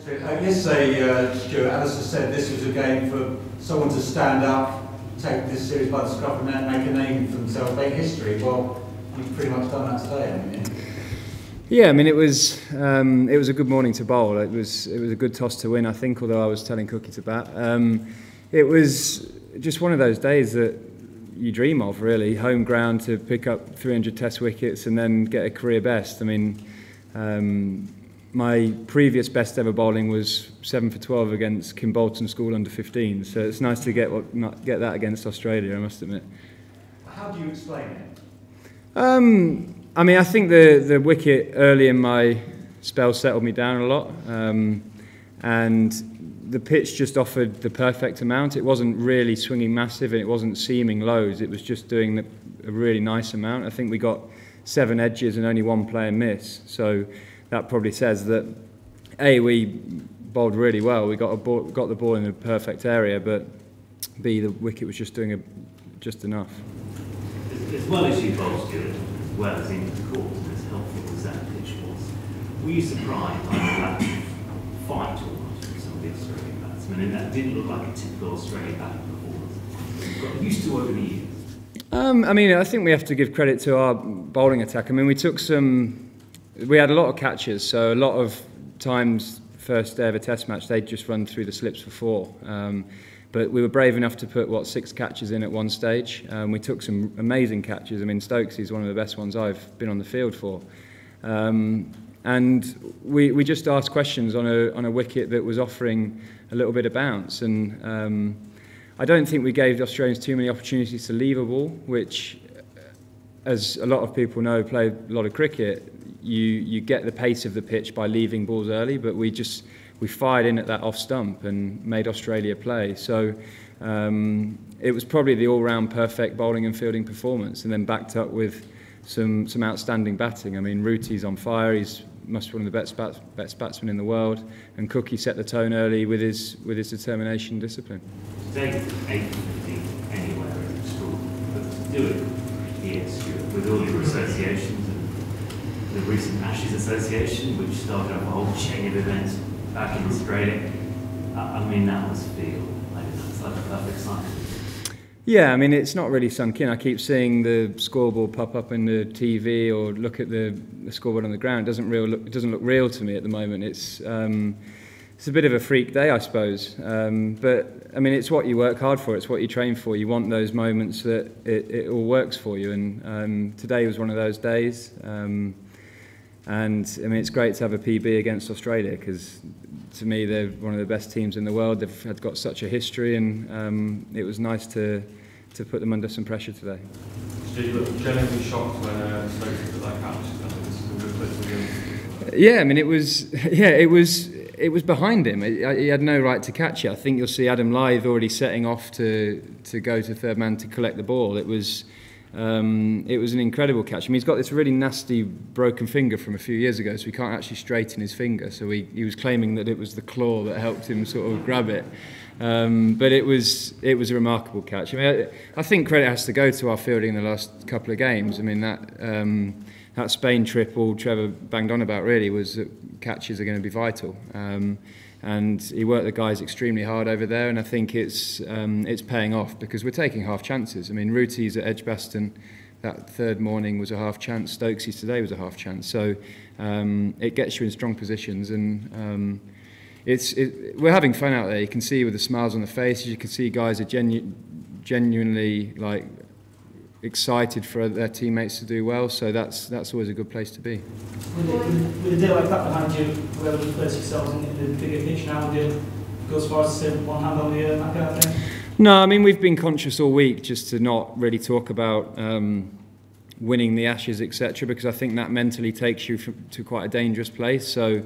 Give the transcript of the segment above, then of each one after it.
Yesterday, Stuart, Alistair said this was a game for someone to stand up, take this series by the scruff and make a name for themselves, make history. Well, you've pretty much done that today, haven't you? Yeah, I mean it was a good morning to bowl. It was a good toss to win, I think. Although I was telling Cookie to bat, it was just one of those days that you dream of, really. Home ground to pick up 300 Test wickets and then get a career best. I mean, my previous best ever bowling was 7 for 12 against Kimbolton School under 15. So it's nice to get that against Australia, I must admit. How do you explain it? I mean, I think the wicket early in my spell settled me down a lot, and the pitch just offered the perfect amount. It wasn't really swinging massive and it wasn't seaming loads. It was just doing a really nice amount. I think we got 7 edges and only 1 player miss. So that probably says that A, we bowled really well. We got the ball in the perfect area, but B, the wicket was just doing just enough. As well as you bowled, Stuart, as well as into the court, and as helpful as that pitch was, were you surprised by the lack of fight almost from some of the Australian batsmen? And that didn't look like a typical Australian batting performance. You've got used to over the years. I mean, I think we have to give credit to our bowling attack. I mean, we had a lot of catches, so a lot of times, first ever Test match, they'd just run through the slips for 4. But we were brave enough to put, 6 catches in at one stage. We took some amazing catches. I mean, Stokes is one of the best ones I've been on the field for. And we just asked questions on a wicket that was offering a little bit of bounce. And I don't think we gave the Australians too many opportunities to leave a ball, which, as a lot of people know, play a lot of cricket, you get the pace of the pitch by leaving balls early, but we fired in at that off stump and made Australia play. So it was probably the all-round perfect bowling and fielding performance, and then backed up with some outstanding batting. I mean, Routie's on fire. He's must be one of the best batsmen in the world, and Cookie set the tone early with his determination and discipline. To take 850 anywhere at the school, but to do it here, Stuart, with all your associations and the recent Ashes Association, which started up a whole chain of events back in Australia, I mean, that must feel like it's like a perfect sign. Yeah, I mean, it's not really sunk in. I keep seeing the scoreboard pop up in the TV or look at the scoreboard on the ground. It doesn't look real to me at the moment. It's a bit of a freak day, I suppose. But I mean, it's what you work hard for. It's what you train for. You want those moments that it all works for you. And today was one of those days. And I mean, it's great to have a PB against Australia because, to me, they're one of the best teams in the world. They've got such a history, and it was nice to put them under some pressure today. Did you look genuinely shocked when Stokes put that catch? I think this is a good place to begin. Yeah, I mean, it was behind him. He had no right to catch it. I think you'll see Adam Lyth already setting off to go to third man to collect the ball. It was an incredible catch. I mean, he's got this really nasty broken finger from a few years ago, so he can't actually straighten his finger. So he was claiming that it was the claw that helped him sort of grab it. But it was a remarkable catch. I mean, I think credit has to go to our fielding in the last couple of games. I mean, that Spain trip, all Trevor banged on about really was that catches are going to be vital. And he worked the guys extremely hard over there, and I think it's paying off because we're taking half chances. I mean, Routie's at Edgbaston that third morning was a half chance. Stokesy's today was a half chance. So it gets you in strong positions, and we're having fun out there. You can see with the smiles on the faces. You can see guys are genuinely like excited for their teammates to do well. So that's always a good place to be. With a day like that behind you, whoever you place yourselves in the bigger pitch now, would you go as far as to say one hand on the air, that kind of thing? No, I mean, we've been conscious all week just to not really talk about winning the Ashes, etc., because I think that mentally takes you to quite a dangerous place. So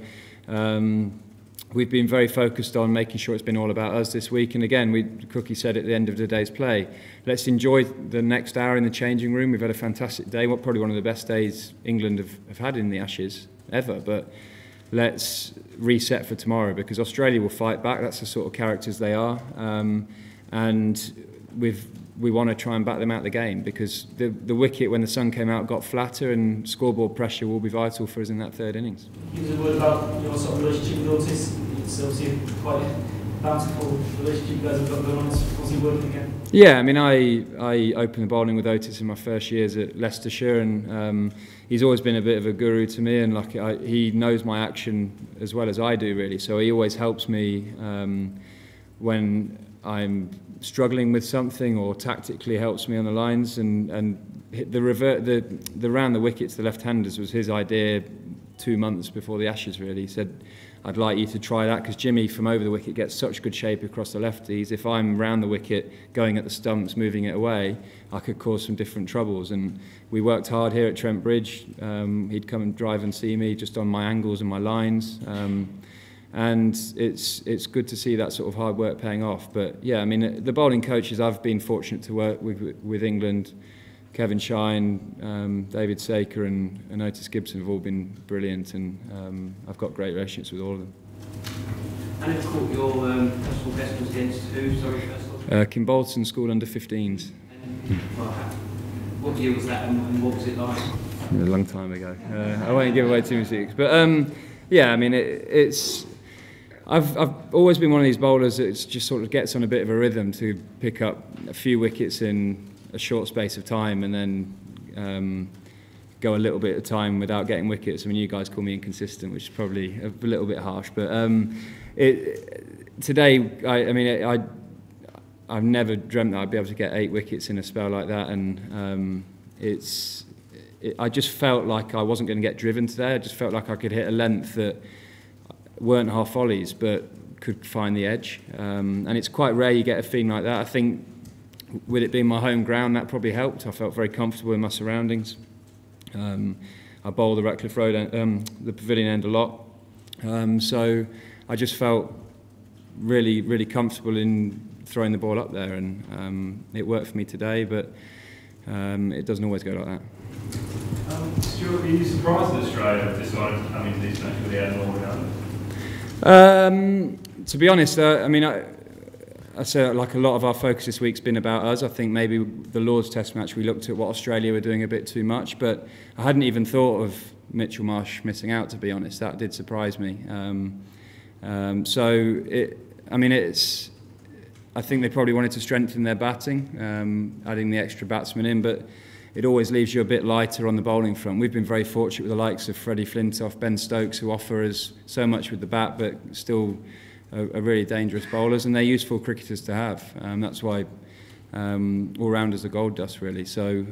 we've been very focused on making sure it's been all about us this week. And again, Cookie said at the end of the day's play, let's enjoy the next hour in the changing room. We've had a fantastic day, probably one of the best days England have had in the Ashes ever. But let's reset for tomorrow because Australia will fight back. That's the sort of characters they are. And we want to try and back them out of the game because the wicket, when the sun came out, got flatter, and scoreboard pressure will be vital for us in that third innings. You was a word about your sort of relationship with Otis. it's obviously quite a bountiful relationship you guys have got going on. It's obviously working again. Yeah, I mean, I opened the bowling with Otis in my first years at Leicestershire, and he's always been a bit of a guru to me, and he knows my action as well as I do, really. So he always helps me when I'm struggling with something, or tactically helps me on the lines. And the round the wickets, the left-handers, was his idea 2 months before the Ashes. Really, he said, I'd like you to try that, because Jimmy from over the wicket gets such good shape across the lefties. If I'm round the wicket, going at the stumps, moving it away, I could cause some different troubles. And we worked hard here at Trent Bridge. He'd come and drive and see me just on my angles and my lines. And it's good to see that sort of hard work paying off. But yeah, I mean, the bowling coaches I've been fortunate to work with England, Kevin Shine, David Saker and Otis Gibson have all been brilliant, and I've got great relationships with all of them. And of course, your personal best was against who? Sorry, first Kim Bolton School under 15s. What year was that, and what was it like? A long time ago. I won't give away too many secrets, but yeah, I mean, it's. I've always been one of these bowlers that just sort of gets on a bit of a rhythm to pick up a few wickets in a short space of time, and then go a little bit of time without getting wickets. I mean, you guys call me inconsistent, which is probably a little bit harsh, but today, I've never dreamt that I'd be able to get 8 wickets in a spell like that, and I just felt like I wasn't going to get driven today. I just felt like I could hit a length that weren't half volleys, but could find the edge, and it's quite rare you get a feeling like that. I think with it being my home ground, that probably helped. I felt very comfortable in my surroundings. I bowled the Ratcliffe Road, the Pavilion end a lot. So I just felt really, really comfortable in throwing the ball up there, and it worked for me today, but it doesn't always go like that. Stuart, were you surprised that Australia decided to come into this match without an all-rounder? To be honest, I mean, I say like a lot of our focus this week's been about us. I think maybe the Lord's Test match we looked at what Australia were doing a bit too much, but I hadn't even thought of Mitchell Marsh missing out, to be honest. That did surprise me. I think they probably wanted to strengthen their batting, adding the extra batsman in, but it always leaves you a bit lighter on the bowling front. We've been very fortunate with the likes of Freddie Flintoff, Ben Stokes, who offer us so much with the bat, but still are really dangerous bowlers, and they're useful cricketers to have. That's why all-rounders are gold dust, really. So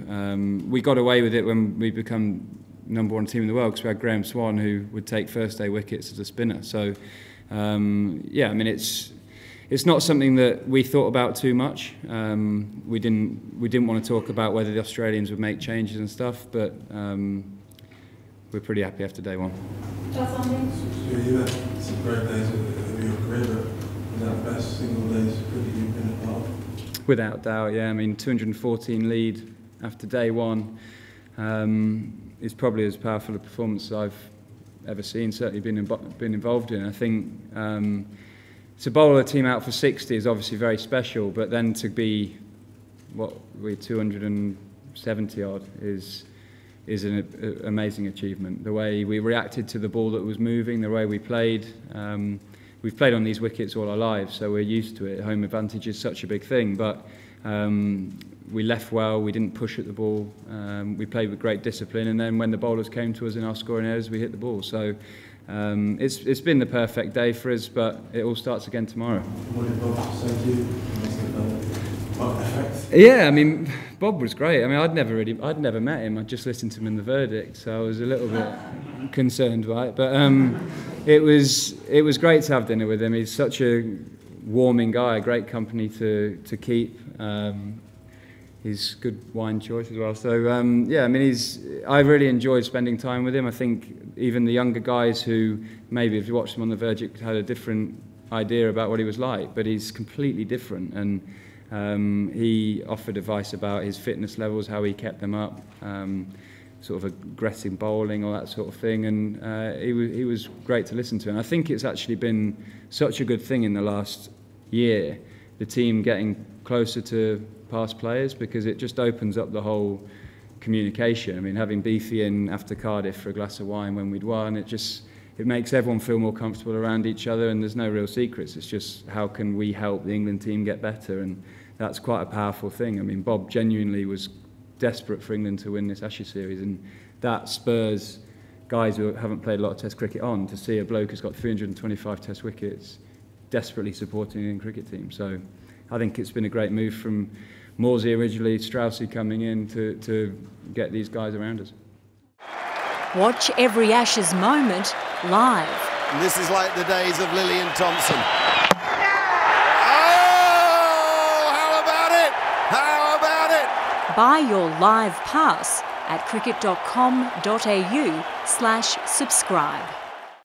we got away with it when we become #1 team in the world, because we had Graham Swan, who would take first-day wickets as a spinner. So yeah, I mean, it's not something that we thought about too much. We didn't want to talk about whether the Australians would make changes and stuff, but we're pretty happy after day one. You've had some great days of your career, but is that the best single days cricket you've been a part of? Without doubt, yeah. I mean, 214 lead after day one is probably as powerful a performance I've ever seen, certainly been involved in. I think to bowl a team out for 60 is obviously very special, but then to be, what, we're 270 odd is an amazing achievement. The way we reacted to the ball that was moving, the way we played. We've played on these wickets all our lives, so we're used to it. Home advantage is such a big thing, but we left well, we didn't push at the ball, we played with great discipline, and then when the bowlers came to us in our scoring areas, we hit the ball. So it's been the perfect day for us, but it all starts again tomorrow. What did Bob say to you? Yeah, I mean, Bob was great. I mean, I'd never met him. I'd just listened to him in the verdict, so I was a little bit concerned by it. But it was great to have dinner with him. He's such a warming guy, a great company to keep. He's good wine choice as well. So yeah, I mean, I really enjoyed spending time with him. I think even the younger guys who maybe if you watched him on the verdict had a different idea about what he was like, but he's completely different. And he offered advice about his fitness levels, how he kept them up, sort of aggressive bowling, all that sort of thing, and he was great to listen to. And I think it's actually been such a good thing in the last year, the team getting closer to past players, because it just opens up the whole communication. I mean, having Beefy in after Cardiff for a glass of wine when we'd won, it it makes everyone feel more comfortable around each other, and there's no real secrets. It's just how can we help the England team get better, and that's quite a powerful thing. I mean, Bob genuinely was desperate for England to win this Ashes series, and that spurs guys who haven't played a lot of Test cricket on to see a bloke who's got 325 Test wickets desperately supporting the England cricket team. So I think it's been a great move from Morsey originally, Straussy coming in to get these guys around us. Watch every Ashes moment live. And this is like the days of Lillian Thompson. Buy your live pass at cricket.com.au/subscribe.